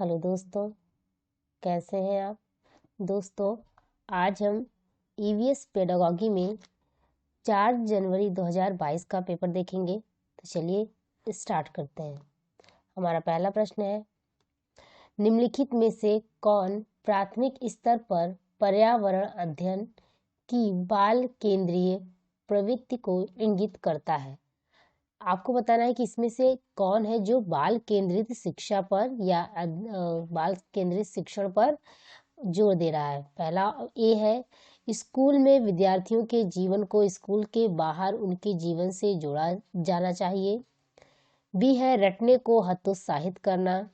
Hello दोस्तों, कैसे हैं आप। दोस्तों, आज हम ईवीएस पेडागॉजी में 4 जनवरी 2022 का पेपर देखेंगे। तो चलिए स्टार्ट करते हैं। हमारा पहला प्रश्न है, निम्नलिखित में से कौन प्राथमिक स्तर पर पर्यावरण अध्ययन की बाल केंद्रीय प्रवृत्ति को इंगित करता है। आपको बताना है कि इसमें से कौन है जो बाल केंद्रित शिक्षा पर या बाल केंद्रित शिक्षण पर जोर दे रहा है। पहला ए है, स्कूल में विद्यार्थियों के जीवन को स्कूल के बाहर उनके जीवन से जोड़ा जाना चाहिए। बी है, रटने को हतोत्साहित करना।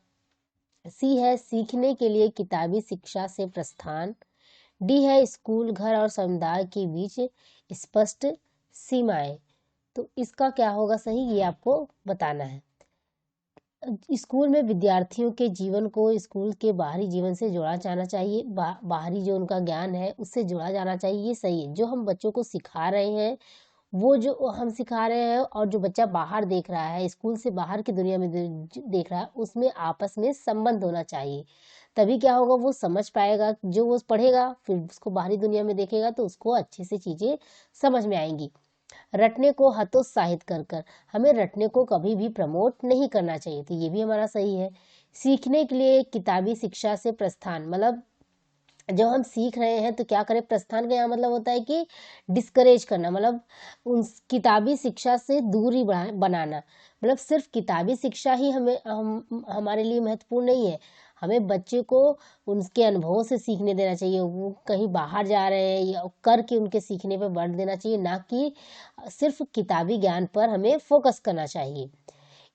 सी है, सीखने के लिए किताबी शिक्षा से प्रस्थान। डी है, स्कूल, घर और समुदाय के बीच स्पष्ट सीमाएं। तो इसका क्या होगा सही, ये आपको बताना है। स्कूल में विद्यार्थियों के जीवन को स्कूल के बाहरी जीवन से जोड़ा जाना चाहिए। बाहरी जो उनका ज्ञान है उससे जोड़ा जाना चाहिए, ये सही है। जो हम बच्चों को सिखा रहे हैं वो जो हम सिखा रहे हैं और जो बच्चा बाहर देख रहा है, स्कूल से बाहर की दुनिया में देख रहा है, उसमें आपस में संबंध होना चाहिए। तभी क्या होगा, वो समझ पाएगा। जो वो पढ़ेगा फिर उसको बाहरी दुनिया में देखेगा तो उसको अच्छे से चीज़ें समझ में आएंगी। रटने को हतोत्साहित कर कर, हमें रटने को कभी भी प्रमोट नहीं करना चाहिए, तो ये भी हमारा सही है। सीखने के लिए किताबी शिक्षा से प्रस्थान, मतलब जब हम सीख रहे हैं तो क्या करें, प्रस्थान का यहाँ मतलब होता है कि डिस्करेज करना, मतलब उन किताबी शिक्षा से दूरी बनाना। मतलब सिर्फ किताबी शिक्षा ही हमारे लिए महत्वपूर्ण नहीं है। हमें बच्चे को उनके अनुभवों से सीखने देना चाहिए। वो कहीं बाहर जा रहे हैं या करके उनके सीखने पर बल देना चाहिए, ना कि सिर्फ किताबी ज्ञान पर हमें फोकस करना चाहिए।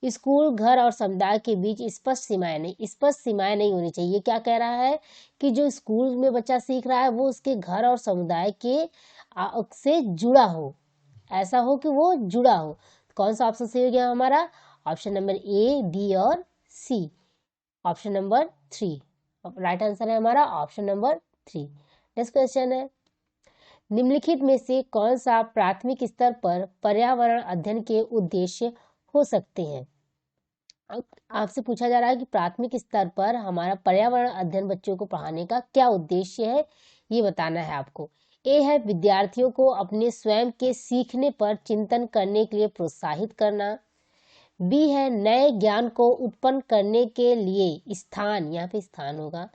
स्कूल, घर और समुदाय के बीच स्पष्ट सीमाएं नहीं होनी चाहिए। क्या कह रहा है कि जो स्कूल में बच्चा सीख रहा है वो उसके घर और समुदाय के से जुड़ा हो, ऐसा हो कि वो जुड़ा हो। कौन सा ऑप्शन सही हो गया हमारा, ऑप्शन नंबर ए, बी और सी। ऑप्शन नंबर 3 राइट आंसर है हमारा, ऑप्शन नंबर 3। नेक्स्ट क्वेश्चन है, निम्नलिखित में से कौन सा प्राथमिक स्तर पर पर्यावरण अध्ययन के उद्देश्य हो सकते हैं। आपसे पूछा जा रहा है कि प्राथमिक स्तर पर हमारा पर्यावरण अध्ययन बच्चों को पढ़ाने का क्या उद्देश्य है, ये बताना है आपको। ए है, विद्यार्थियों को अपने स्वयं के सीखने पर चिंतन करने के लिए प्रोत्साहित करना। बी है, नए ज्ञान को उत्पन्न करने के लिए स्थान, यहाँ पे स्थान होगा,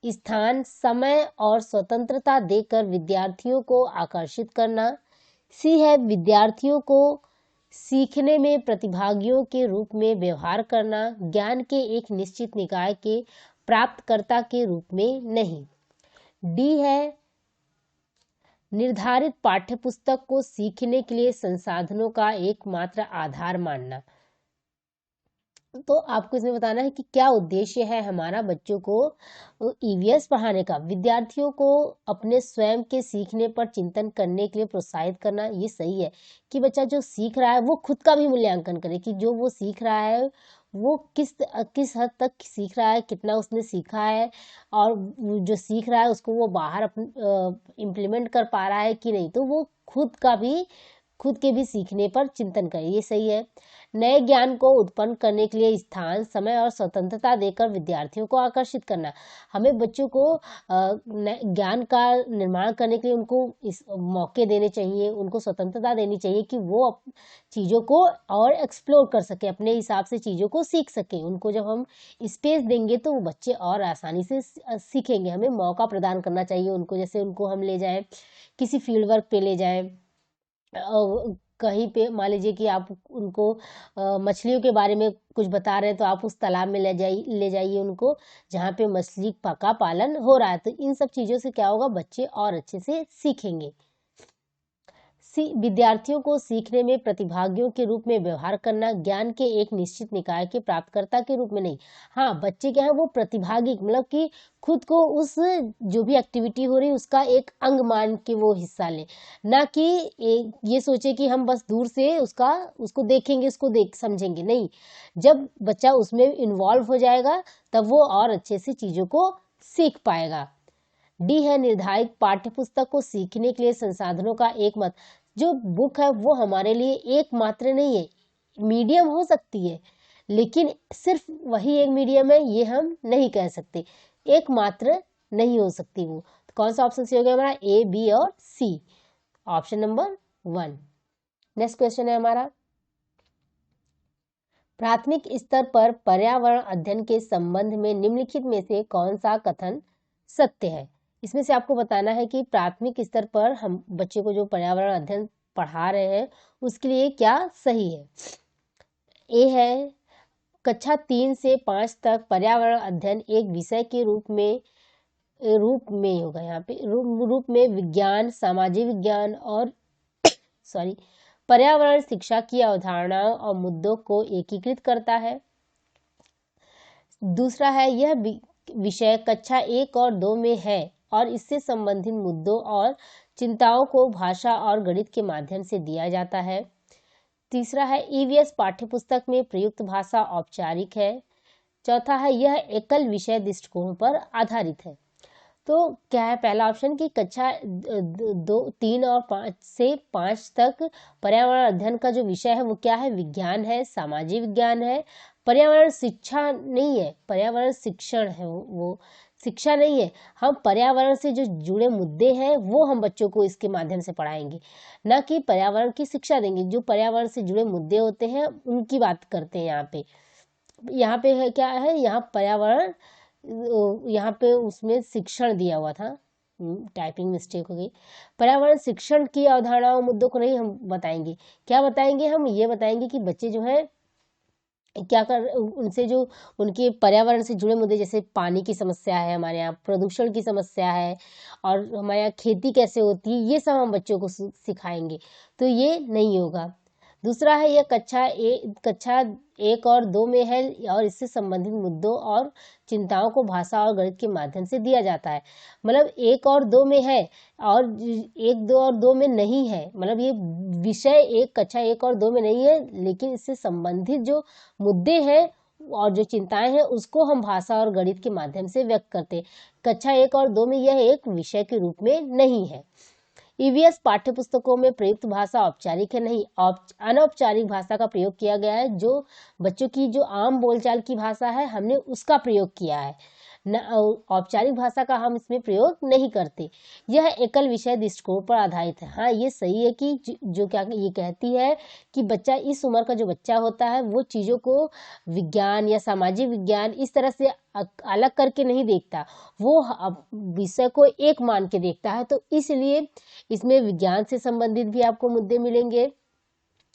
स्थान, समय और स्वतंत्रता देकर विद्यार्थियों को आकर्षित करना। सी है, विद्यार्थियों को सीखने में प्रतिभागियों के रूप में व्यवहार करना, ज्ञान के एक निश्चित निकाय के प्राप्तकर्ता के रूप में नहीं। डी है, निर्धारित पाठ्यपुस्तक को सीखने के लिए संसाधनों का एकमात्र आधार मानना। तो आपको इसमें बताना है कि क्या उद्देश्य है हमारा बच्चों को ईवीएस पढ़ाने का। विद्यार्थियों को अपने स्वयं के सीखने पर चिंतन करने के लिए प्रोत्साहित करना, ये सही है कि बच्चा जो सीख रहा है वो खुद का भी मूल्यांकन करे कि जो वो सीख रहा है वो किस हद तक सीख रहा है, कितना उसने सीखा है, और जो सीख रहा है उसको वो बाहर इम्प्लीमेंट कर पा रहा है कि नहीं। तो वो खुद के भी सीखने पर चिंतन करे, ये सही है। नए ज्ञान को उत्पन्न करने के लिए स्थान, समय और स्वतंत्रता देकर विद्यार्थियों को आकर्षित करना। हमें बच्चों को ज्ञान का निर्माण करने के लिए उनको इस मौके देने चाहिए, उनको स्वतंत्रता देनी चाहिए कि वो चीज़ों को और एक्सप्लोर कर सके, अपने हिसाब से चीज़ों को सीख सके। उनको जब हम स्पेस देंगे तो वो बच्चे और आसानी से सीखेंगे। हमें मौका प्रदान करना चाहिए उनको, जैसे उनको हम ले जाएं किसी फील्ड वर्क पे ले जाएं, कहीं पे मान लीजिए कि आप उनको मछलियों के बारे में कुछ बता रहे हैं तो आप उस तालाब में ले जाइए उनको जहाँ पे मछली का पालन हो रहा है। तो इन सब चीज़ों से क्या होगा, बच्चे और अच्छे से सीखेंगे। विद्यार्थियों को सीखने में प्रतिभागियों के रूप में व्यवहार करना, ज्ञान के एक निश्चित निकाय के प्राप्तकर्ता के रूप में नहीं। हाँ, बच्चे क्या है वो प्रतिभागी, मतलब कि खुद को उस जो भी एक्टिविटी हो रही है उसका एक अंग मान के वो हिस्सा ले, ना कि ये सोचे कि हम बस दूर से उसको देखेंगे, उसको समझेंगे। नहीं, जब बच्चा उसमें इन्वॉल्व हो जाएगा तब वो और अच्छे से चीज़ों को सीख पाएगा। डी है, निर्धारित पाठ्यपुस्तक को सीखने के लिए संसाधनों का एक जो बुक है वो हमारे लिए एकमात्र नहीं है, मीडियम हो सकती है, लेकिन सिर्फ वही एक मीडियम है ये हम नहीं कह सकते, एकमात्र नहीं हो सकती वो। तो कौन सा ऑप्शन सही हो गया हमारा? ए, बी और सी, ऑप्शन नंबर 1। नेक्स्ट क्वेश्चन है हमारा, प्राथमिक स्तर पर पर्यावरण अध्ययन के संबंध में निम्नलिखित में से कौन सा कथन सत्य है? इसमें से आपको बताना है कि प्राथमिक स्तर पर हम बच्चे को जो पर्यावरण अध्ययन पढ़ा रहे हैं उसके लिए क्या सही है। ए है, कक्षा 3 से 5 तक पर्यावरण अध्ययन एक विषय के रूप में होगा, यहाँ पे रूप में विज्ञान, सामाजिक विज्ञान और पर्यावरण शिक्षा की अवधारणाओं और मुद्दों को एकीकृत करता है। दूसरा है, यह विषय कक्षा 1 और 2 में है और इससे संबंधित मुद्दों और चिंताओं को भाषा और गणित के माध्यम से दिया जाता है। तीसरा है, ईवीएस पाठ्यपुस्तक में प्रयुक्त भाषा औपचारिक है। चौथा है, यह एकल विषय दृष्टिकोण पर आधारित है। तो क्या है पहला ऑप्शन कि कक्षा 3 और 5 से 5 तक पर्यावरण अध्ययन का जो विषय है वो क्या है? विज्ञान है, सामाजिक विज्ञान है, पर्यावरण शिक्षा नहीं है, पर्यावरण शिक्षण है, वो शिक्षा नहीं है। हम पर्यावरण से जो जुड़े मुद्दे हैं वो हम बच्चों को इसके माध्यम से पढ़ाएंगे, ना कि पर्यावरण की शिक्षा देंगे। जो पर्यावरण से जुड़े मुद्दे होते हैं उनकी बात करते हैं यहाँ पे है क्या है, यहाँ पर्यावरण, यहाँ पे उसमें शिक्षण दिया हुआ था, टाइपिंग मिस्टेक हो गई। पर्यावरण शिक्षण की अवधारणाओं मुद्दों को नहीं हम बताएंगे। क्या बताएंगे? हम ये बताएंगे कि बच्चे जो है क्या कर, उनसे जो उनके पर्यावरण से जुड़े मुद्दे, जैसे पानी की समस्या है हमारे यहाँ, प्रदूषण की समस्या है, और हमारे यहाँ खेती कैसे होती है, ये सब हम बच्चों को सिखाएंगे। तो ये नहीं होगा। दूसरा है, यह कक्षा 1 और 2 में है और इससे संबंधित मुद्दों और चिंताओं को भाषा और गणित के माध्यम से दिया जाता है। मतलब 1 और 2 में है और 1, 2 और 2 में नहीं है। मतलब ये विषय कक्षा 1 और 2 में नहीं है, लेकिन इससे संबंधित जो मुद्दे हैं और जो चिंताएं हैं उसको हम भाषा और गणित के माध्यम से व्यक्त करते हैं। कक्षा 1 और 2 में यह एक विषय के रूप में नहीं है। ईवीएस पाठ्यपुस्तकों में प्रयुक्त भाषा औपचारिक है नहीं, अनौपचारिक भाषा का प्रयोग किया गया है। जो बच्चों की जो आम बोलचाल की भाषा है हमने उसका प्रयोग किया है, न औपचारिक भाषा का हम इसमें प्रयोग नहीं करते। यह एकल विषय दृष्टिकोण पर आधारित है। हाँ, ये सही है कि जो क्या ये कहती है कि बच्चा, इस उम्र का जो बच्चा होता है वो चीज़ों को विज्ञान या सामाजिक विज्ञान इस तरह से अलग करके नहीं देखता, वो विषय को एक मान के देखता है। तो इसलिए इसमें विज्ञान से संबंधित भी आपको मुद्दे मिलेंगे,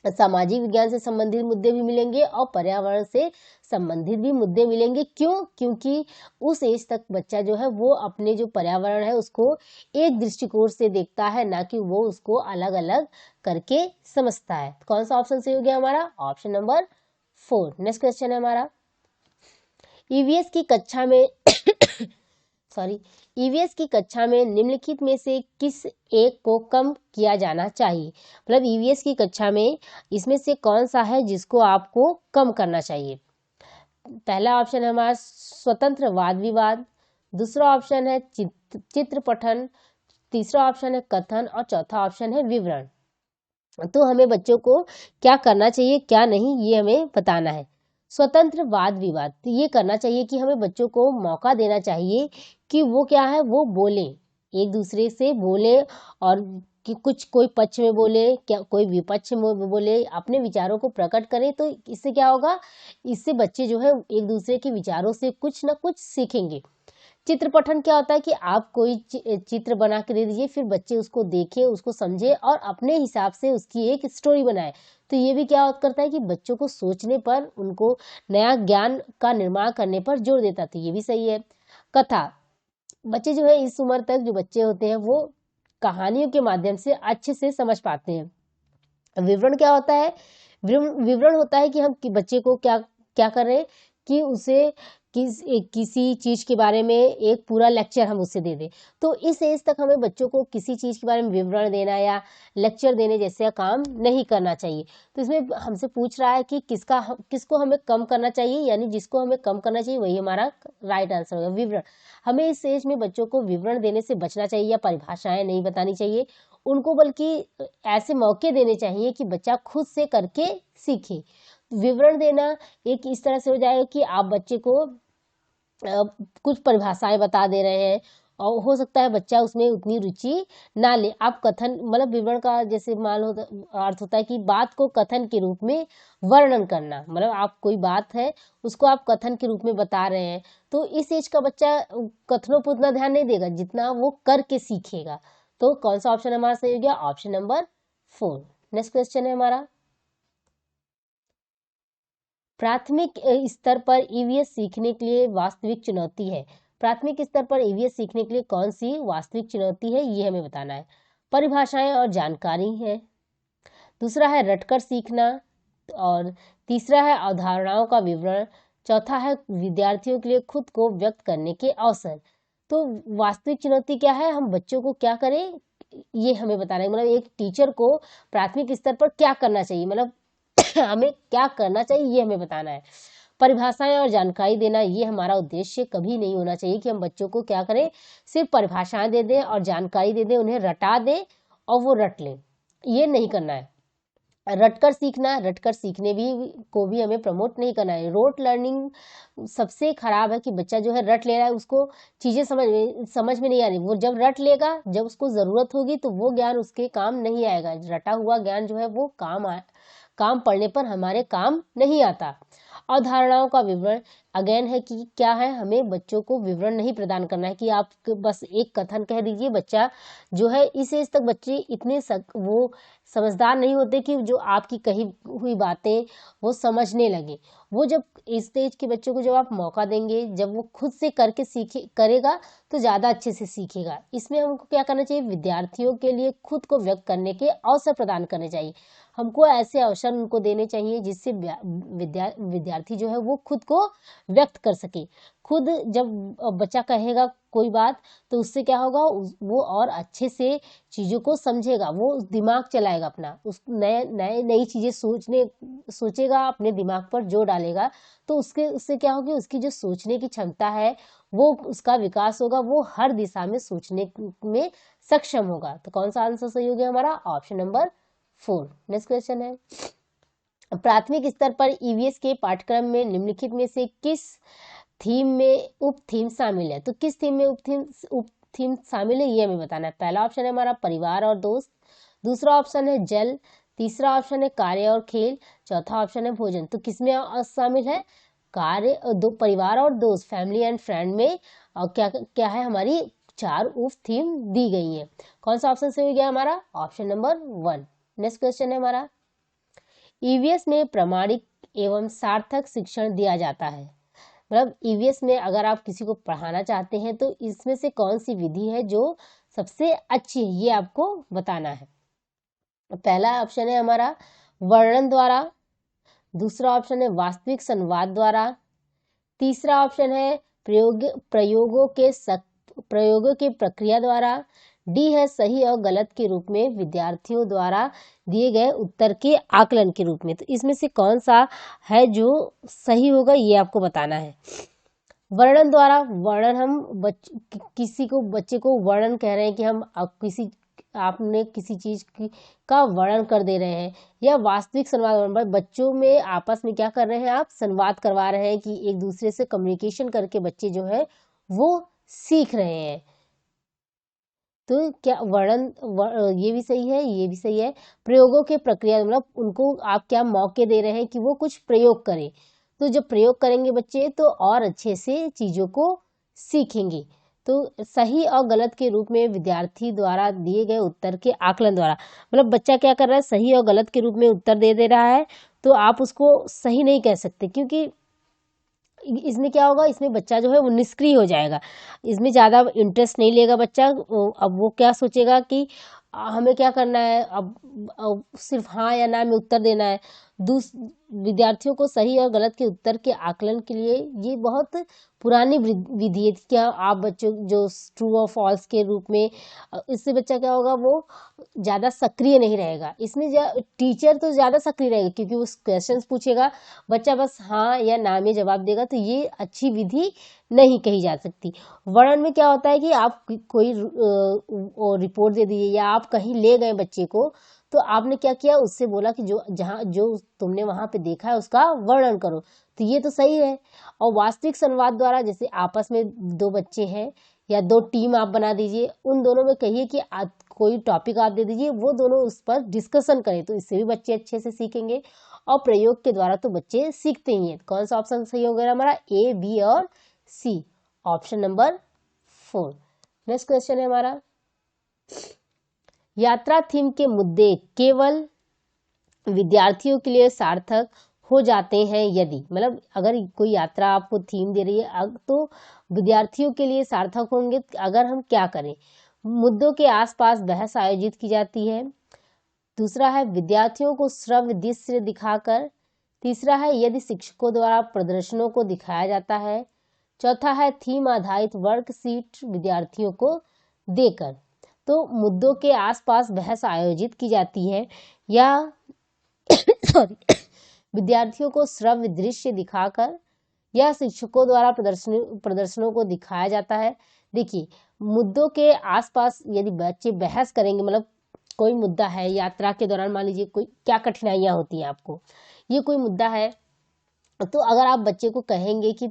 सामाजिक विज्ञान से संबंधित मुद्दे भी मिलेंगे और पर्यावरण से संबंधित भी मुद्दे मिलेंगे। क्यों? क्योंकि उस एज तक बच्चा जो है वो अपने जो पर्यावरण है उसको एक दृष्टिकोण से देखता है, ना कि वो उसको अलग अलग करके समझता है। कौन सा ऑप्शन सही हो गया हमारा? Option number 4। नेक्स्ट क्वेश्चन है हमारा, ईवीएस की कक्षा में ईवीएस की कक्षा में निम्नलिखित में से किस एक को कम किया जाना चाहिए? मतलब ईवीएस की कक्षा में इसमें से कौन सा है जिसको आपको कम करना चाहिए? पहला ऑप्शन है हमारा स्वतंत्र वाद विवाद, दूसरा ऑप्शन है चित्र पठन, तीसरा ऑप्शन है कथन और चौथा ऑप्शन है विवरण। तो हमें बच्चों को क्या करना चाहिए क्या नहीं ये हमें बताना है। स्वतंत्र वाद विवाद, तो ये करना चाहिए कि हमें बच्चों को मौका देना चाहिए कि वो क्या है वो बोले, एक दूसरे से बोले, और कि कुछ कोई पक्ष में बोले, क्या कोई विपक्ष में बोले, अपने विचारों को प्रकट करें। तो इससे क्या होगा, इससे बच्चे जो है एक दूसरे के विचारों से कुछ ना कुछ सीखेंगे। चित्र पठन क्या होता है कि आप कोई चित्र बना के दे दीजिए, फिर बच्चे उसको देखें, उसको समझे और अपने हिसाब से उसकी एक स्टोरी बनाए। तो ये भी क्या करता है कि बच्चों को सोचने पर, उनको नया ज्ञान का निर्माण करने पर जोर देता। तो ये भी सही है। कथा, बच्चे जो है इस उम्र तक जो बच्चे होते हैं वो कहानियों के माध्यम से अच्छे से समझ पाते हैं। विवरण क्या होता है? विवरण होता है कि हम बच्चे को क्या क्या कर रहे हैं कि उसे किसी चीज के बारे में एक पूरा लेक्चर हम उससे दे दें। तो इस एज तक हमें बच्चों को किसी चीज के बारे में विवरण देना या लेक्चर देने जैसे काम नहीं करना चाहिए। तो इसमें हमसे पूछ रहा है कि किसको हमें कम करना चाहिए, यानी जिसको हमें कम करना चाहिए वही हमारा राइट आंसर होगा, विवरण। हमें इस एज में बच्चों को विवरण देने से बचना चाहिए या परिभाषाएं नहीं बतानी चाहिए उनको, बल्कि ऐसे मौके देने चाहिए कि बच्चा खुद से करके सीखे। विवरण देना एक इस तरह से हो जाएगा कि आप बच्चे को कुछ परिभाषाएं बता दे रहे हैं और हो सकता है बच्चा उसमें उतनी रुचि ना ले। आप कथन मतलब विवरण का जैसे मान लो अर्थ होता है कि बात को कथन के रूप में वर्णन करना, मतलब आप कोई बात है उसको आप कथन के रूप में बता रहे हैं, तो इस एज का बच्चा कथनों पर उतना ध्यान नहीं देगा जितना वो करके सीखेगा। तो कौन सा ऑप्शन हमारा सही हो गया? Option number 4। नेक्स्ट क्वेश्चन है हमारा, प्राथमिक स्तर पर ईवीएस सीखने के लिए वास्तविक चुनौती है। प्राथमिक स्तर पर ईवीएस सीखने के लिए कौन सी वास्तविक चुनौती है, ये हमें बताना है। परिभाषाएं और जानकारी है, दूसरा है रटकर सीखना, और तीसरा है अवधारणाओं का विवरण, चौथा है विद्यार्थियों के लिए खुद को व्यक्त करने के अवसर। तो वास्तविक चुनौती क्या है, हम बच्चों को क्या करें ये हमें बताना है। मतलब एक टीचर को प्राथमिक स्तर पर क्या करना चाहिए, मतलब हमें क्या करना चाहिए ये हमें बताना है। परिभाषाएं और जानकारी देना ये हमारा उद्देश्य कभी नहीं होना चाहिए कि हम बच्चों को क्या करें, सिर्फ परिभाषाएं दे दें और जानकारी दे दें, उन्हें रटा दें और वो रट लें, ये नहीं करना है। रटकर सीखना, रटकर सीखने को भी हमें प्रमोट नहीं करना है। रोट लर्निंग सबसे खराब है कि बच्चा जो है रट ले रहा है, उसको चीजें समझ में नहीं आ रही। वो जब रट लेगा, जब उसको जरूरत होगी तो वो ज्ञान उसके काम नहीं आएगा। रटा हुआ ज्ञान जो है वो काम पढ़ने पर हमारे काम नहीं आता। अवधारणाओं का विवरण अगेन है कि क्या है, हमें बच्चों को विवरण नहीं प्रदान करना है कि आप बस एक कथन कह दीजिए। बच्चा जो है इस एज तक बच्चे इतने वो समझदार नहीं होते कि जो आपकी कही हुई बातें वो समझने लगे। वो जब इस स्टेज के बच्चों को जब आप मौका देंगे, जब वो खुद से करके करेगा तो ज़्यादा अच्छे से सीखेगा। इसमें हमको क्या करना चाहिए, विद्यार्थियों के लिए खुद को व्यक्त करने के अवसर प्रदान करने चाहिए। हमको ऐसे अवसर उनको देने चाहिए जिससे विद्यार्थी जो है वो खुद को व्यक्त कर सके। खुद जब बच्चा कहेगा कोई बात तो उससे क्या होगा, वो और अच्छे से चीज़ों को समझेगा, वो दिमाग चलाएगा अपना, उस नई चीज़ें सोचेगा, अपने दिमाग पर जोर डालेगा, तो उससे क्या होगी, उसकी जो सोचने की क्षमता है वो उसका विकास होगा, वो हर दिशा में सोचने में सक्षम होगा। तो कौन सा आंसर सही हो गया हमारा? Option number 4। नेक्स्ट क्वेश्चन है, प्राथमिक स्तर पर ईवीएस के पाठ्यक्रम में निम्नलिखित में से किस थीम में उप थीम शामिल है? तो किस थीम में उप थीम शामिल है ये हमें बताना है। पहला ऑप्शन है हमारा परिवार और दोस्त, दूसरा ऑप्शन है जल, तीसरा ऑप्शन है कार्य और खेल, चौथा ऑप्शन है भोजन। तो किसमें शामिल है? कार्य, परिवार और दोस्त, फैमिली एंड फ्रेंड में। और क्या क्या है, हमारी 4 उप थीम दी गई है। कौन सा ऑप्शन सही हो गया हमारा? Option number 1। नेक्स्ट क्वेश्चन है हमारा, ईवीएस में प्रामाणिक एवं सार्थक शिक्षण दिया जाता है। मतलब ईवीएस में अगर आप किसी को पढ़ाना चाहते हैं तो इसमें से कौन सी विधि है जो सबसे अच्छी है, ये आपको बताना है। पहला ऑप्शन है हमारा वर्णन द्वारा, दूसरा ऑप्शन है वास्तविक संवाद द्वारा, तीसरा ऑप्शन है प्रयोगों के प्रक्रिया द्वारा, डी है सही और गलत के रूप में विद्यार्थियों द्वारा दिए गए उत्तर के आकलन के रूप में। तो इसमें से कौन सा है जो सही होगा ये आपको बताना है। वर्णन द्वारा, वर्णन हम बच्चे को वर्णन कह रहे हैं कि आपने किसी चीज का वर्णन कर दे रहे हैं। या वास्तविक संवाद, बच्चों में आपस में क्या कर रहे हैं, आप संवाद करवा रहे हैं कि एक दूसरे से कम्युनिकेशन करके बच्चे जो है वो सीख रहे हैं। तो क्या वर्णन ये भी सही है, ये भी सही है। प्रयोगों के प्रक्रिया, मतलब उनको आप क्या मौके दे रहे हैं कि वो कुछ प्रयोग करें। तो जब प्रयोग करेंगे बच्चे तो और अच्छे से चीज़ों को सीखेंगे। तो सही और गलत के रूप में विद्यार्थी द्वारा दिए गए उत्तर के आकलन द्वारा, मतलब बच्चा क्या कर रहा है, सही और गलत के रूप में उत्तर दे रहा है, तो आप उसको सही नहीं कह सकते क्योंकि इसमें क्या होगा, इसमें बच्चा जो है वो निष्क्रिय हो जाएगा, इसमें ज़्यादा इंटरेस्ट नहीं लेगा बच्चा। अब वो क्या सोचेगा कि हमें क्या करना है, अब सिर्फ हाँ या ना में उत्तर देना है। विद्यार्थियों को सही और गलत के उत्तर के आकलन के लिए ये बहुत पुरानी विधि है। क्या आप बच्चों जो ट्रू और फॉल्स के रूप में, इससे बच्चा क्या होगा, वो ज़्यादा सक्रिय नहीं रहेगा। इसमें टीचर तो ज़्यादा सक्रिय रहेगा क्योंकि वो क्वेश्चंस पूछेगा, बच्चा बस हाँ या ना में जवाब देगा, तो ये अच्छी विधि नहीं कही जा सकती। वर्णन में क्या होता है कि आप कोई रिपोर्ट दे दीजिए या आप कहीं ले गए बच्चे को, तो आपने क्या किया, उससे बोला कि जो तुमने वहां पे देखा है उसका वर्णन करो, तो ये तो सही है। और वास्तविक संवाद द्वारा, जैसे आपस में दो बच्चे हैं या दो टीम आप बना दीजिए, उन दोनों में कहिए कि कोई टॉपिक आप दे दीजिए, वो दोनों उस पर डिस्कशन करें, तो इससे भी बच्चे अच्छे से सीखेंगे। और प्रयोग के द्वारा तो बच्चे सीखते ही हैं। कौन सा ऑप्शन सही होगा हमारा, ए, बी और सी, ऑप्शन नंबर 4। नेक्स्ट क्वेश्चन है हमारा, यात्रा थीम के मुद्दे केवल विद्यार्थियों के लिए सार्थक हो जाते हैं यदि, मतलब अगर कोई यात्रा आपको थीम दे रही है तो विद्यार्थियों के लिए सार्थक होंगे अगर हम क्या करें, मुद्दों के आसपास बहस आयोजित की जाती है। दूसरा है विद्यार्थियों को श्रव्य दृश्य दिखाकर। तीसरा है यदि शिक्षकों द्वारा प्रदर्शनों को दिखाया जाता है। चौथा है थीम आधारित वर्कशीट विद्यार्थियों को देकर। तो मुद्दों के आसपास बहस आयोजित की जाती है या सॉरी विद्यार्थियों को श्रव्य दृश्य दिखाकर या शिक्षकों द्वारा प्रदर्शनों को दिखाया जाता है। देखिए, मुद्दों के आसपास यदि बच्चे बहस करेंगे, मतलब कोई मुद्दा है यात्रा के दौरान, मान लीजिए कोई क्या कठिनाइयां होती हैं आपको, ये कोई मुद्दा है, तो अगर आप बच्चे को कहेंगे कि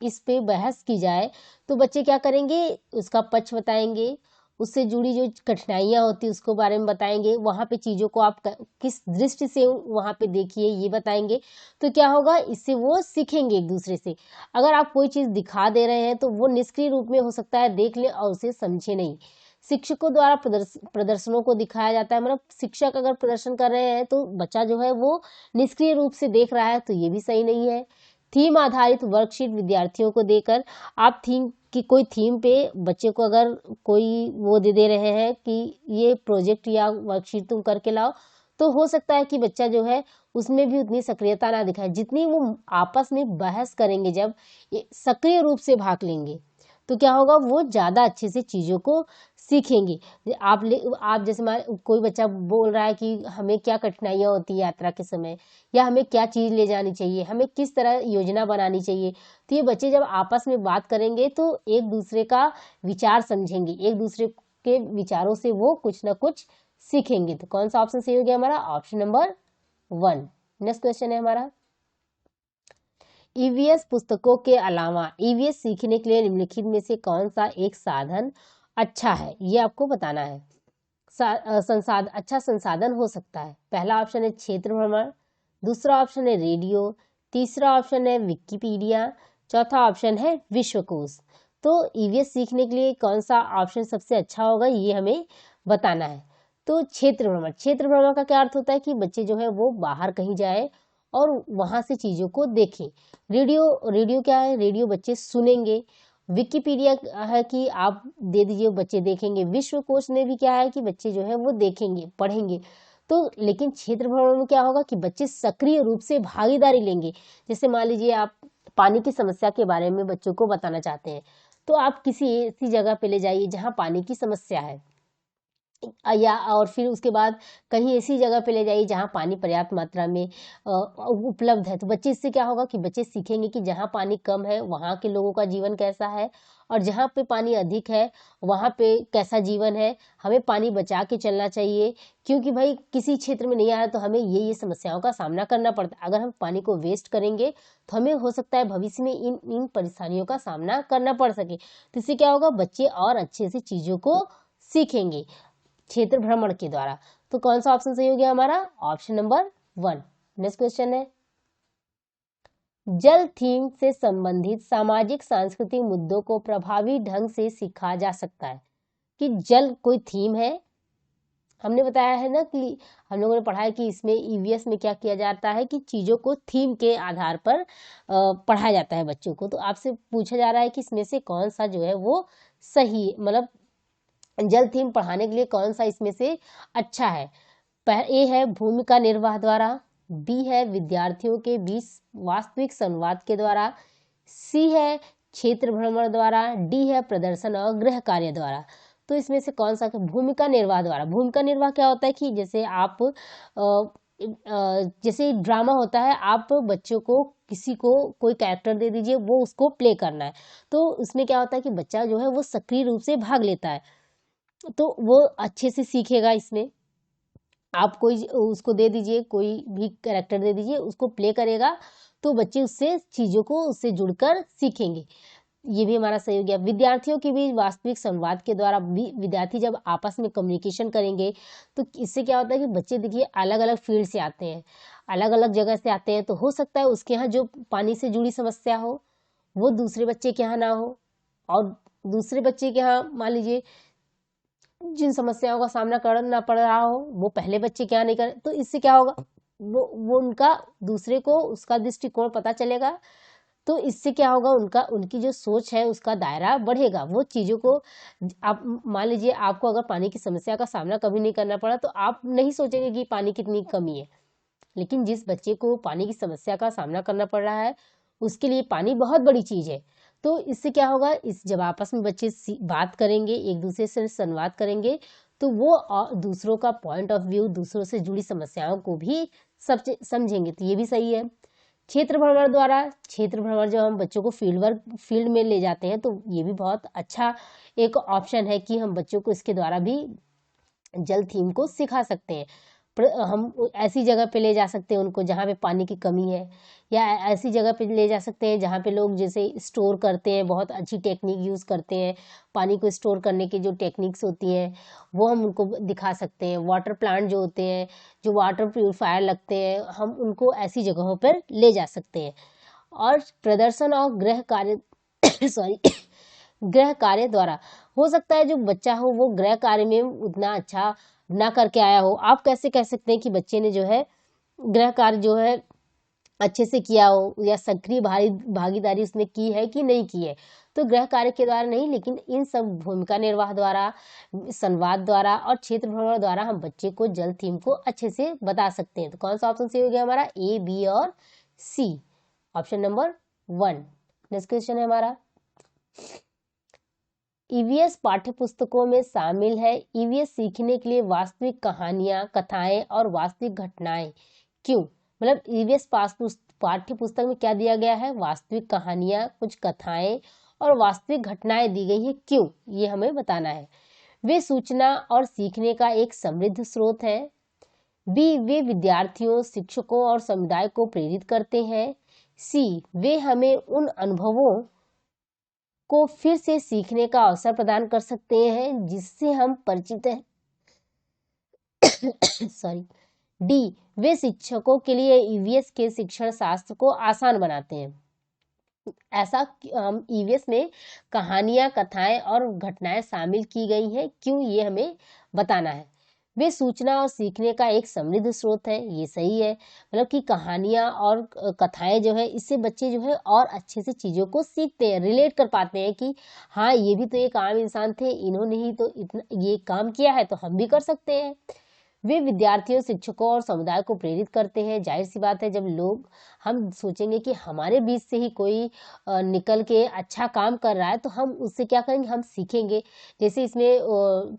इस पे बहस की जाए, तो बच्चे क्या करेंगे, उसका पक्ष बताएंगे, उससे जुड़ी जो कठिनाइयां होती है उसको बारे में बताएंगे, वहां पे चीजों को आप किस दृष्टि से वहां पे देखिए ये बताएंगे। तो क्या होगा, इससे वो सीखेंगे एक दूसरे से। अगर आप कोई चीज दिखा दे रहे हैं तो वो निष्क्रिय रूप में हो सकता है देख ले और उसे समझे नहीं। शिक्षकों द्वारा प्रदर्शनों को दिखाया जाता है, मतलब शिक्षक अगर प्रदर्शन कर रहे हैं तो बच्चा जो है वो निष्क्रिय रूप से देख रहा है, तो ये भी सही नहीं है। थीम आधारित वर्कशीट विद्यार्थियों को देकर, आप थीम की कोई थीम पे बच्चे को अगर कोई वो दे रहे हैं कि ये प्रोजेक्ट या वर्कशीट तुम करके लाओ, तो हो सकता है कि बच्चा जो है उसमें भी उतनी सक्रियता ना दिखाए, जितनी वो आपस में बहस करेंगे, जब सक्रिय रूप से भाग लेंगे तो क्या होगा, वो ज़्यादा अच्छे से चीज़ों को सीखेंगे। आप जैसे कोई बच्चा बोल रहा है कि हमें क्या कठिनाइयाँ होती है यात्रा के समय, या हमें क्या चीज़ ले जानी चाहिए, हमें किस तरह योजना बनानी चाहिए, तो ये बच्चे जब आपस में बात करेंगे तो एक दूसरे का विचार समझेंगे, एक दूसरे के विचारों से वो कुछ ना कुछ सीखेंगे। तो कौन सा ऑप्शन सही हो गया हमारा, ऑप्शन नंबर 1। नेक्स्ट क्वेश्चन है हमारा, ईवीएस पुस्तकों के अलावा ईवीएस सीखने के लिए निम्नलिखित में से कौन सा एक साधन अच्छा है, ये आपको बताना है। अच्छा संसाधन हो सकता है। पहला ऑप्शन है क्षेत्र भ्रमण, दूसरा ऑप्शन है रेडियो, तीसरा ऑप्शन है विकिपीडिया, चौथा ऑप्शन है विश्वकोश। तो ईवीएस सीखने के लिए कौन सा ऑप्शन सबसे अच्छा होगा, ये हमें बताना है। तो क्षेत्र भ्रमण, क्षेत्र भ्रमण का क्या अर्थ होता है कि बच्चे जो है वो बाहर कहीं जाए और वहां से चीजों को देखें। रेडियो क्या है, रेडियो बच्चे सुनेंगे। विकिपीडिया है कि आप दे दीजिए बच्चे देखेंगे। विश्वकोश में भी क्या है कि बच्चे जो है वो देखेंगे पढ़ेंगे। तो लेकिन क्षेत्र भ्रमण में क्या होगा कि बच्चे सक्रिय रूप से भागीदारी लेंगे। जैसे मान लीजिए आप पानी की समस्या के बारे में बच्चों को बताना चाहते हैं, तो आप किसी ऐसी जगह पे ले जाइए जहाँ पानी की समस्या है, या और फिर उसके बाद कहीं ऐसी जगह पे ले जाइए जहाँ पानी पर्याप्त मात्रा में उपलब्ध है। तो बच्चे इससे क्या होगा कि बच्चे सीखेंगे कि जहाँ पानी कम है वहाँ के लोगों का जीवन कैसा है, और जहाँ पे पानी अधिक है वहाँ पे कैसा जीवन है। हमें पानी बचा के चलना चाहिए, क्योंकि भाई किसी क्षेत्र में नहीं आ रहा तो हमें ये समस्याओं का सामना करना पड़ता है। अगर हम पानी को वेस्ट करेंगे तो हमें हो सकता है भविष्य में इन परेशानियों का सामना करना पड़ सके। तो इससे क्या होगा, बच्चे और अच्छे से चीज़ों को सीखेंगे क्षेत्र भ्रमण के द्वारा। तो कौन सा ऑप्शन सही हो गया हमारा, ऑप्शन नंबर 1। नेक्स्ट क्वेश्चन है, जल थीम से संबंधित सामाजिक सांस्कृतिक मुद्दों को प्रभावी ढंग से सीखा जा सकता है। कि जल कोई थीम है, हमने बताया है ना कि हम लोगों ने पढ़ा है कि इसमें ईवीएस में क्या किया जाता है कि चीजों को थीम के आधार पर पढ़ाया जाता है बच्चों को। तो आपसे पूछा जा रहा है कि इसमें से कौन सा जो है वो सही, मतलब जल थीम पढ़ाने के लिए कौन सा इसमें से अच्छा है। ए है भूमिका निर्वाह द्वारा, बी है विद्यार्थियों के बीच वास्तविक संवाद के द्वारा, सी है क्षेत्र भ्रमण द्वारा, डी है प्रदर्शन और गृह कार्य द्वारा। तो इसमें से कौन सा, भूमिका निर्वाह द्वारा। भूमिका निर्वाह क्या होता है कि जैसे आप जैसे ड्रामा होता है, आप बच्चों को किसी को कोई कैरेक्टर दे दीजिए, वो उसको प्ले करना है। तो उसमें क्या होता है कि बच्चा जो है वो सक्रिय रूप से भाग लेता है, तो वो अच्छे से सीखेगा इसमें। आप कोई उसको दे दीजिए, कोई भी कैरेक्टर दे दीजिए, उसको प्ले करेगा तो बच्चे उससे चीज़ों को उससे जुड़कर सीखेंगे। ये भी हमारा सही हो गया। विद्यार्थियों के बीच वास्तविक संवाद के द्वारा विद्यार्थी जब आपस में कम्युनिकेशन करेंगे तो इससे क्या होता है कि बच्चे देखिए अलग अलग फील्ड से आते हैं, अलग अलग जगह से आते हैं, तो हो सकता है उसके यहाँ जो पानी से जुड़ी समस्या हो वो दूसरे बच्चे के यहाँ ना हो, और दूसरे बच्चे के यहाँ मान लीजिए जिन समस्याओं का सामना करना पड़ रहा हो वो पहले बच्चे क्या नहीं करे, तो इससे क्या होगा, वो उनका दूसरे को उसका दृष्टिकोण पता चलेगा, तो इससे क्या होगा, उनका उनकी जो सोच है उसका दायरा बढ़ेगा। वो चीज़ों को आप मान लीजिए आपको अगर पानी की समस्या का सामना कभी नहीं करना पड़ा तो आप नहीं सोचेंगे कि पानी कितनी कमी है, लेकिन जिस बच्चे को पानी की समस्या का सामना करना पड़ रहा है उसके लिए पानी बहुत बड़ी चीज़ है। तो इससे क्या होगा, इस जब आपस में बच्चे बात करेंगे, एक दूसरे से संवाद करेंगे, तो वो दूसरों का पॉइंट ऑफ व्यू, दूसरों से जुड़ी समस्याओं को भी सब समझेंगे। तो ये भी सही है। क्षेत्र भ्रमण द्वारा, क्षेत्र भ्रमण जब हम बच्चों को फील्ड में ले जाते हैं तो ये भी बहुत अच्छा एक ऑप्शन है कि हम बच्चों को इसके द्वारा भी जल थीम को सिखा सकते हैं। हम ऐसी जगह पे ले जा सकते हैं उनको जहाँ पे पानी की कमी है, या ऐसी जगह पे ले जा सकते हैं जहाँ पे लोग जैसे स्टोर करते हैं, बहुत अच्छी टेक्निक यूज़ करते हैं, पानी को स्टोर करने की जो टेक्निक्स होती हैं वो हम उनको दिखा सकते हैं। वाटर प्लांट जो होते हैं, जो वाटर प्यूरिफायर लगते हैं, हम उनको ऐसी जगहों पर ले जा सकते हैं। और प्रदर्शन और गृह कार्य सॉरी गृह कार्य द्वारा, हो सकता है जो बच्चा हो वो गृह कार्य में उतना अच्छा ना करके आया हो। आप कैसे कह सकते हैं कि बच्चे ने जो है गृह कार्य जो है अच्छे से किया हो, या सक्रिय भागीदारी उसने की है कि नहीं की है। तो गृह कार्य के द्वारा नहीं, लेकिन इन सब भूमिका निर्वाह द्वारा, संवाद द्वारा और क्षेत्र भ्रमण द्वारा हम बच्चे को जल थीम को अच्छे से बता सकते हैं। तो कौन सा ऑप्शन सही हो गया हमारा, ए, बी और सी, ऑप्शन नंबर 1। नेक्स्ट क्वेश्चन है हमारा, ईवीएस पाठ्य पुस्तकों में शामिल है। ईवीएस सीखने के लिए वास्तविक कहानियां, कथाएं और वास्तविक घटनाएं क्यों? मतलब ईवीएस पाठ्य पुस्तक में क्या दिया गया है, वास्तविक कहानियां, कुछ कथाएं और वास्तविक घटनाएं दी गई है, क्यों, ये हमें बताना है। वे सूचना और सीखने का एक समृद्ध स्रोत है। बी, वे विद्यार्थियों, शिक्षकों और समुदाय को प्रेरित करते हैं। सी, वे हमें उन अनुभवों को फिर से सीखने का अवसर प्रदान कर सकते हैं जिससे हम परिचित हैं। सॉरी। डी, वे शिक्षकों के लिए ईवीएस के शिक्षण शास्त्र को आसान बनाते हैं। ऐसा हम ईवीएस में कहानियां, कथाएं और घटनाएं शामिल की गई हैं, क्यों, ये हमें बताना है। वे सूचना और सीखने का एक समृद्ध स्रोत है, ये सही है। मतलब कि कहानियां और कथाएं जो है इससे बच्चे जो है और अच्छे से चीज़ों को सीखते हैं, रिलेट कर पाते हैं कि हाँ ये भी तो एक आम इंसान थे, इन्होंने ही तो इतना ये काम किया है तो हम भी कर सकते हैं। वे विद्यार्थियों, शिक्षकों और समुदाय को प्रेरित करते हैं। जाहिर सी बात है, जब लोग हम सोचेंगे कि हमारे बीच से ही कोई निकल के अच्छा काम कर रहा है तो हम उससे क्या करेंगे, हम सीखेंगे। जैसे इसमें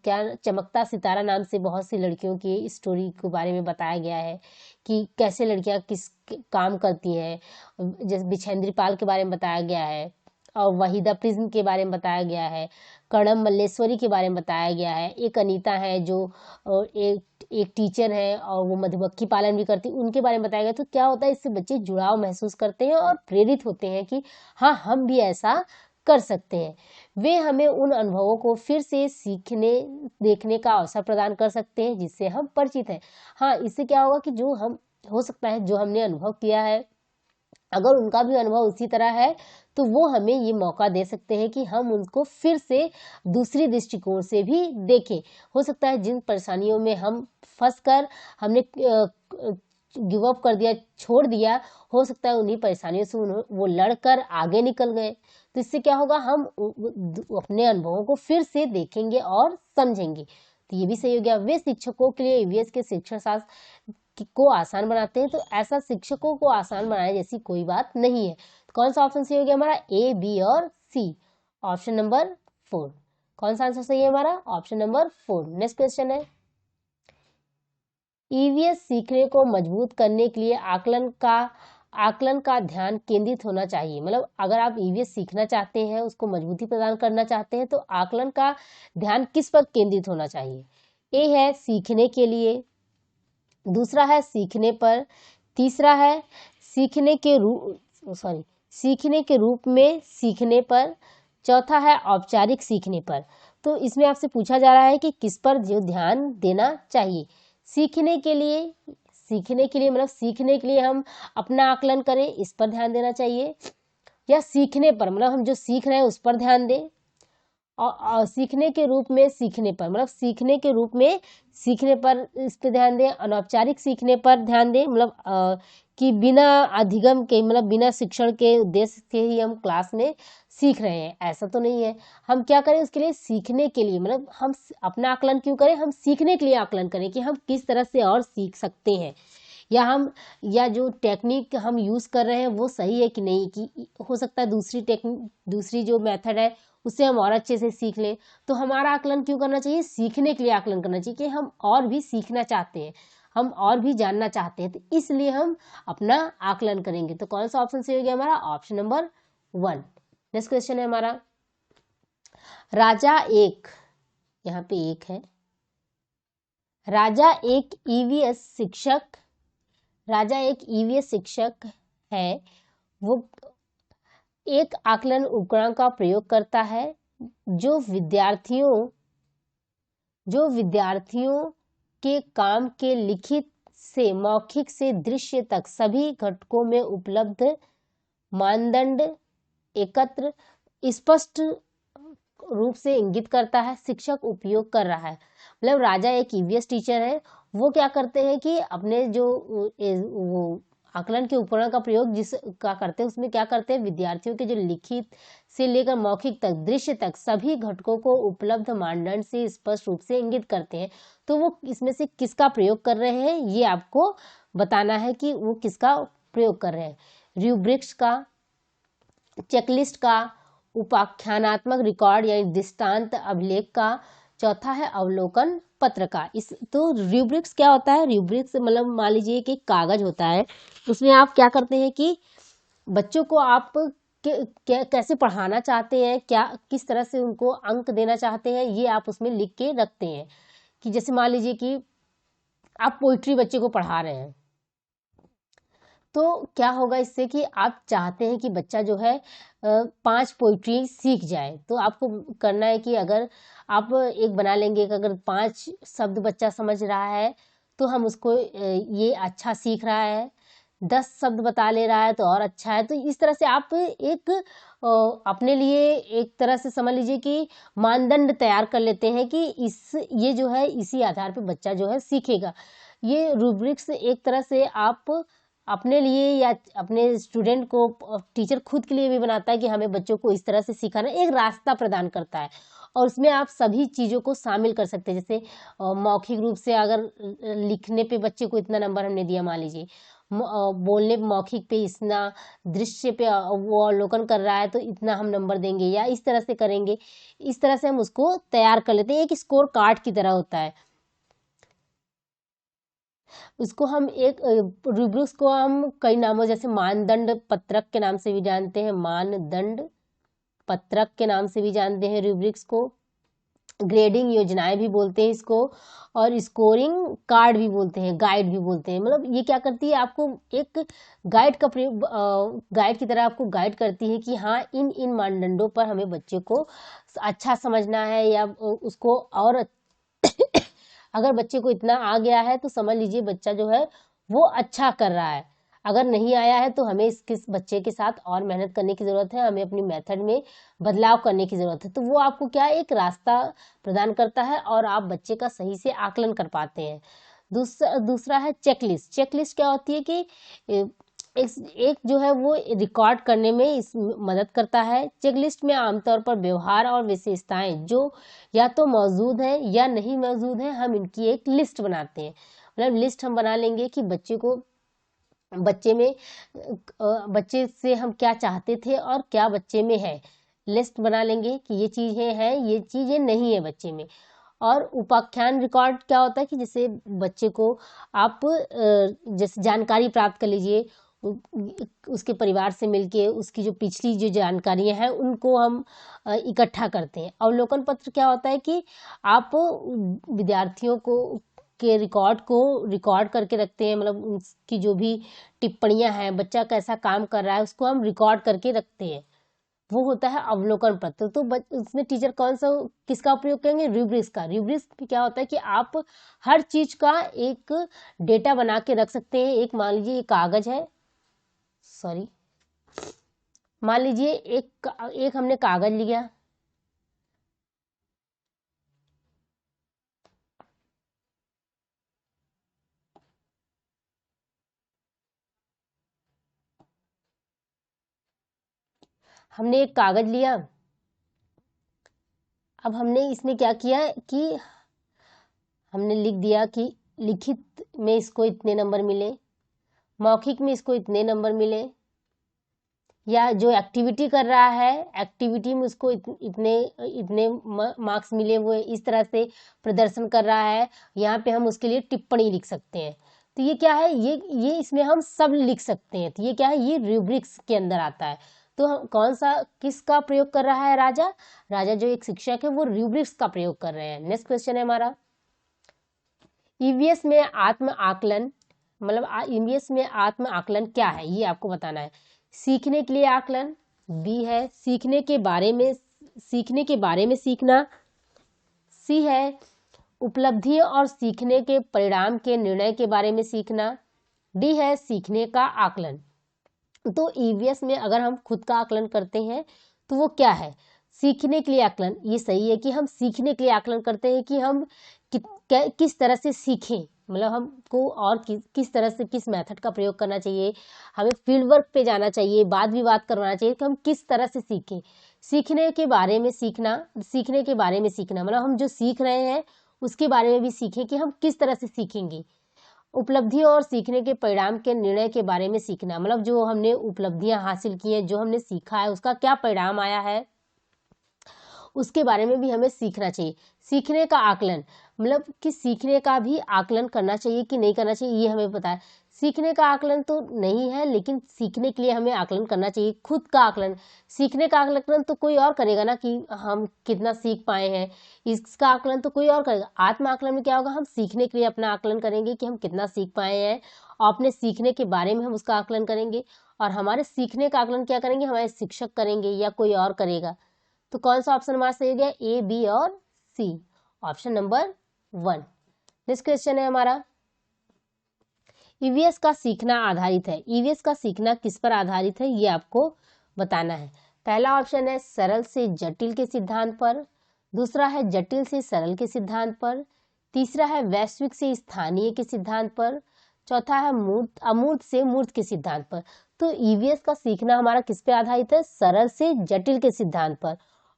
क्या चमकता सितारा नाम से बहुत सी लड़कियों की स्टोरी के बारे में बताया गया है कि कैसे लड़कियां किस काम करती हैं। जैसे बिछेंद्री पाल के बारे में बताया गया है, और वहीदा प्रिज्म के बारे में बताया गया है, कड़म मल्लेश्वरी के बारे में बताया गया है। एक अनीता है जो एक टीचर है और वो मधुमक्खी पालन भी करती, उनके बारे में बताया गया। तो क्या होता है, इससे बच्चे जुड़ाव महसूस करते हैं और प्रेरित होते हैं कि हाँ हम भी ऐसा कर सकते हैं। वे हमें उन अनुभवों को फिर से सीखने, देखने का अवसर प्रदान कर सकते हैं जिससे हम परिचित हैं। हाँ, इससे क्या होगा कि जो हम, हो सकता है जो हमने अनुभव किया है अगर उनका भी अनुभव उसी तरह है तो वो हमें ये मौका दे सकते हैं कि हम उनको फिर से दूसरी दृष्टिकोण से भी देखें। हो सकता है जिन परेशानियों में हम फंस कर हमने गिव अप कर दिया, छोड़ दिया, हो सकता है उन्हीं परेशानियों से वो लड़कर आगे निकल गए। तो इससे क्या होगा, हम अपने अनुभवों को फिर से देखेंगे और समझेंगे। तो ये भी सही हो गया। वे शिक्षकों के लिए ईवीएस के शिक्षण शास्त्र को आसान बनाते हैं। तो ऐसा शिक्षकों को आसान बनाने जैसी कोई बात नहीं है। तो कौन सा ऑप्शन सही हो गया हमारा, ए, बी और सी, ऑप्शन नंबर 4। कौन सा आंसर सही है हमारा, ऑप्शन नंबर 4। नेक्स्ट क्वेश्चन है, ईवीएस सीखने को मजबूत करने के लिए आकलन का ध्यान केंद्रित होना चाहिए। मतलब अगर आप ईवीएस सीखना चाहते हैं, उसको मजबूती प्रदान करना चाहते हैं, तो आकलन का ध्यान किस पर केंद्रित होना चाहिए। ए है सीखने के लिए, दूसरा है सीखने पर, तीसरा है सीखने के रूप में सीखने पर, चौथा है औपचारिक सीखने पर। तो इसमें आपसे पूछा जा रहा है कि किस पर जो ध्यान देना चाहिए। सीखने के लिए मतलब सीखने के लिए हम अपना आकलन करें, इस पर ध्यान देना चाहिए, या सीखने पर मतलब हम जो सीख रहे हैं उस पर ध्यान दें, और सीखने के रूप में सीखने पर मतलब सीखने के रूप में सीखने पर इस पर ध्यान दें। अनौपचारिक सीखने पर ध्यान दें, मतलब कि बिना अधिगम के मतलब बिना शिक्षण के उद्देश्य से ही हम क्लास में सीख रहे हैं, ऐसा तो नहीं है। हम क्या करें उसके लिए, सीखने के लिए मतलब हम अपना आकलन क्यों करें, हम सीखने के लिए आकलन करें कि हम किस तरह से और सीख सकते हैं, या जो टेक्निक हम यूज़ कर रहे हैं वो सही है कि नहीं, कि हो सकता है दूसरी जो मेथड है उससे हम और अच्छे से सीख लें। तो हमारा आकलन क्यों करना चाहिए, सीखने के लिए आकलन करना चाहिए कि हम और भी सीखना चाहते हैं, हम और भी जानना चाहते हैं, तो इसलिए हम अपना आकलन करेंगे। तो कौन सा ऑप्शन सही हो गया हमारा, ऑप्शन नंबर 1। नेक्स्ट क्वेश्चन है हमारा, राजा एक, यहाँ पे एक है, राजा एक ईवीएस शिक्षक है। वो एक आकलन उपकरण का प्रयोग करता है जो विद्यार्थियों के काम के लिखित से मौखिक से दृश्य तक सभी घटकों में उपलब्ध मानदंड एकत्र स्पष्ट रूप से इंगित करता है। शिक्षक उपयोग कर रहा है, मतलब राजा एक ईवीएस टीचर है, वो क्या करते हैं कि अपने जो वो आकलन के उपकरण का प्रयोग जिसका करते हैं उसमें क्या करते हैं, विद्यार्थियों के जो लिखित से लेकर मौखिक तक दृश्य तक सभी घटकों को उपलब्ध मानदंड से स्पष्ट रूप से इंगित करते हैं। तो वो इसमें से किसका प्रयोग कर रहे हैं ये आपको बताना है कि वो किसका प्रयोग कर रहे हैं। रूब्रिक्स का, चेकलिस्ट का, उपाख्यानात्मक रिकॉर्ड यानी दृष्टांत अभिलेख का, चौथा है अवलोकन पत्र का। इस तो रूब्रिक्स क्या होता है, रूब्रिक्स मतलब मान लीजिए कि कागज होता है, उसमें आप क्या करते हैं कि बच्चों को आप कैसे पढ़ाना चाहते हैं, क्या किस तरह से उनको अंक देना चाहते हैं, ये आप उसमें लिख के रखते हैं। कि जैसे मान लीजिए कि आप पोइट्री बच्चे को पढ़ा रहे हैं, तो क्या होगा इससे कि आप चाहते हैं कि बच्चा जो है 5 पोइट्री सीख जाए। तो आपको करना है कि अगर आप एक बना लेंगे कि अगर 5 शब्द बच्चा समझ रहा है तो हम उसको ये अच्छा सीख रहा है, 10 शब्द बता ले रहा है तो और अच्छा है। तो इस तरह से आप एक अपने लिए एक तरह से समझ लीजिए कि मानदंड तैयार कर लेते हैं कि ये जो है इसी आधार पर बच्चा जो है सीखेगा। ये रूब्रिक्स एक तरह से आप अपने लिए या अपने स्टूडेंट को, टीचर खुद के लिए भी बनाता है कि हमें बच्चों को इस तरह से सिखाना, एक रास्ता प्रदान करता है। और उसमें आप सभी चीज़ों को शामिल कर सकते हैं, जैसे मौखिक रूप से अगर लिखने पे बच्चे को इतना नंबर हमने दिया मान लीजिए, बोलने मौखिक पे इतना, दृश्य पे वो अवलोकन कर रहा है तो इतना हम नंबर देंगे, या इस तरह से करेंगे। इस तरह से हम उसको तैयार कर लेते हैं, एक स्कोर कार्ड की तरह होता है। इसको हम एक रूब्रिक्स को हम कई नामों जैसे मानदंड पत्रक के नाम से भी जानते हैं, मानदंड पत्रक के नाम से भी जानते हैं रूब्रिक्स को, ग्रेडिंग योजनाएं भी बोलते हैं इसको, और स्कोरिंग कार्ड भी बोलते हैं, गाइड भी बोलते हैं। मतलब ये क्या करती है, आपको एक गाइड का प्रयोग, गाइड की तरह आपको गाइड करती है कि हाँ इन इन मानदंडों पर हमें बच्चे को अच्छा समझना है, या उसको और अगर बच्चे को इतना आ गया है तो समझ लीजिए बच्चा जो है वो अच्छा कर रहा है, अगर नहीं आया है तो हमें किस बच्चे के साथ और मेहनत करने की ज़रूरत है, हमें अपनी मेथड में बदलाव करने की ज़रूरत है। तो वो आपको क्या एक रास्ता प्रदान करता है और आप बच्चे का सही से आकलन कर पाते हैं। दूसरा है चेकलिस्ट। चेकलिस्ट क्या होती है कि एक जो है वो रिकॉर्ड करने में इस मदद करता है। चेकलिस्ट में आमतौर पर व्यवहार और विशेषताएं जो या तो मौजूद हैं या नहीं मौजूद हैं, हम इनकी एक लिस्ट बनाते हैं। मतलब लिस्ट हम बना लेंगे कि बच्चे से हम क्या चाहते थे और क्या बच्चे में है, लिस्ट बना लेंगे कि ये चीज़ें हैं, ये चीज़ें नहीं है बच्चे में। और उपाख्यान रिकॉर्ड क्या होता है कि जैसे बच्चे को आप जैसे जानकारी प्राप्त कर लीजिए, उसके परिवार से मिलके उसकी जो पिछली जो जानकारियां हैं उनको हम इकट्ठा करते हैं। अवलोकन पत्र क्या होता है कि आप विद्यार्थियों को के रिकॉर्ड को रिकॉर्ड करके रखते हैं, मतलब उसकी जो भी टिप्पणियां हैं, बच्चा कैसा काम कर रहा है उसको हम रिकॉर्ड करके रखते हैं, वो होता है अवलोकन पत्र। तो उसमें टीचर कौन सा किसका उपयोग करेंगे? रूब्रिक्स का। रूब्रिक्स क्या होता है कि आप हर चीज का एक डेटा बना के रख सकते हैं। एक मान लीजिए ये कागज है, सॉरी, मान लीजिए एक हमने कागज लिया, हमने एक कागज लिया। अब हमने इसमें क्या किया कि हमने लिख दिया कि लिखित में इसको इतने नंबर मिले, मौखिक में इसको इतने नंबर मिले, या जो एक्टिविटी कर रहा है एक्टिविटी में उसको इतने इतने मार्क्स मिले, वो इस तरह से प्रदर्शन कर रहा है, यहाँ पे हम उसके लिए टिप्पणी लिख सकते हैं। तो ये क्या है, ये इसमें हम सब लिख सकते हैं। तो ये क्या है, ये रूब्रिक्स के अंदर आता है। तो हम कौन सा किसका प्रयोग कर रहा है? राजा जो एक शिक्षक है वो रूब्रिक्स का प्रयोग कर रहे हैं। नेक्स्ट क्वेश्चन है हमारा, ईवीएस में आत्म आकलन, मतलब ईवीएस में आत्म आकलन क्या है ये आपको बताना है। सीखने के लिए आकलन, बी है सीखने के बारे में सीखना, सी है उपलब्धि और सीखने के परिणाम के निर्णय के बारे में सीखना, डी है सीखने का आकलन। तो ईवीएस में अगर हम खुद का आकलन करते हैं तो वो क्या है? सीखने के लिए आकलन। ये सही है कि हम सीखने के लिए आकलन करते हैं कि हम किस तरह से सीखें, मतलब हमको और किस तरह से किस मेथड का प्रयोग करना चाहिए, हमें फील्ड वर्क पे जाना चाहिए, वाद विवाद करवाना चाहिए कि हम किस तरह से सीखें। सीखने के बारे में सीखना, मतलब हम जो सीख रहे हैं उसके बारे में भी सीखें कि हम किस तरह से सीखेंगे। उपलब्धियों और सीखने के परिणाम के निर्णय के बारे में सीखना, मतलब जो हमने उपलब्धियां हासिल की हैं, जो हमने सीखा है उसका क्या परिणाम आया है उसके बारे में भी हमें सीखना चाहिए। सीखने का आकलन, मतलब कि सीखने का भी आकलन करना चाहिए कि नहीं करना चाहिए, ये हमें पता है। सीखने का आकलन तो नहीं है, लेकिन सीखने के लिए हमें आकलन करना चाहिए, खुद का आकलन। सीखने का आकलन तो कोई और करेगा ना कि हम कितना सीख पाए हैं, इसका आकलन तो कोई और करेगा। आत्म आकलन में क्या होगा, हम सीखने के लिए अपना आकलन करेंगे कि हम कितना सीख पाए हैं, और अपने सीखने के बारे में हम उसका आकलन करेंगे। और हमारे सीखने का आकलन क्या करेंगे, हमारे शिक्षक करेंगे या कोई और करेगा। तो कौन सा ऑप्शन हमारा सही हो गया, ए, बी और सी, ऑप्शन नंबर 1। नेक्स्ट क्वेश्चन है हमारा, ईवीएस का सीखना आधारित है। ईवीएस का सीखना किस पर आधारित है ये आपको बताना है। पहला ऑप्शन है सरल से जटिल के सिद्धांत पर, दूसरा है जटिल से सरल के सिद्धांत पर, तीसरा है वैश्विक से स्थानीय के सिद्धांत पर, चौथा है अमूर्त से मूर्त के सिद्धांत पर। तो ईवीएस का सीखना हमारा किस पे आधारित है, सरल से जटिल के सिद्धांत पर,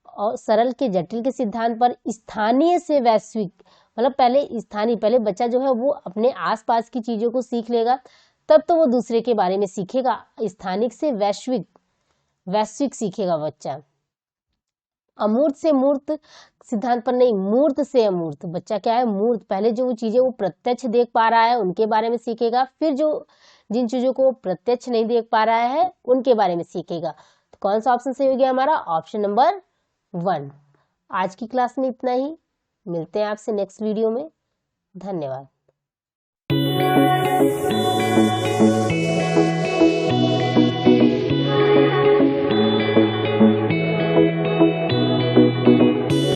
और सरल के जटिल के सिद्धांत पर स्थानीय से वैश्विक, मतलब पहले बच्चा जो है वो अपने आसपास की चीजों को सीख लेगा, तब तो वो दूसरे के बारे में सीखेगा। स्थानिक से वैश्विक सीखेगा बच्चा। अमूर्त से मूर्त सिद्धांत पर नहीं, मूर्त से अमूर्त। बच्चा क्या है, मूर्त, पहले जो वो चीजें वो प्रत्यक्ष देख पा रहा है उनके बारे में सीखेगा, फिर जिन चीजों को प्रत्यक्ष नहीं देख पा रहा है उनके बारे में सीखेगा। तो कौन सा ऑप्शन सही हो गया हमारा, ऑप्शन नंबर 1। आज की क्लास में इतना ही, मिलते हैं आपसे नेक्स्ट वीडियो में। धन्यवाद।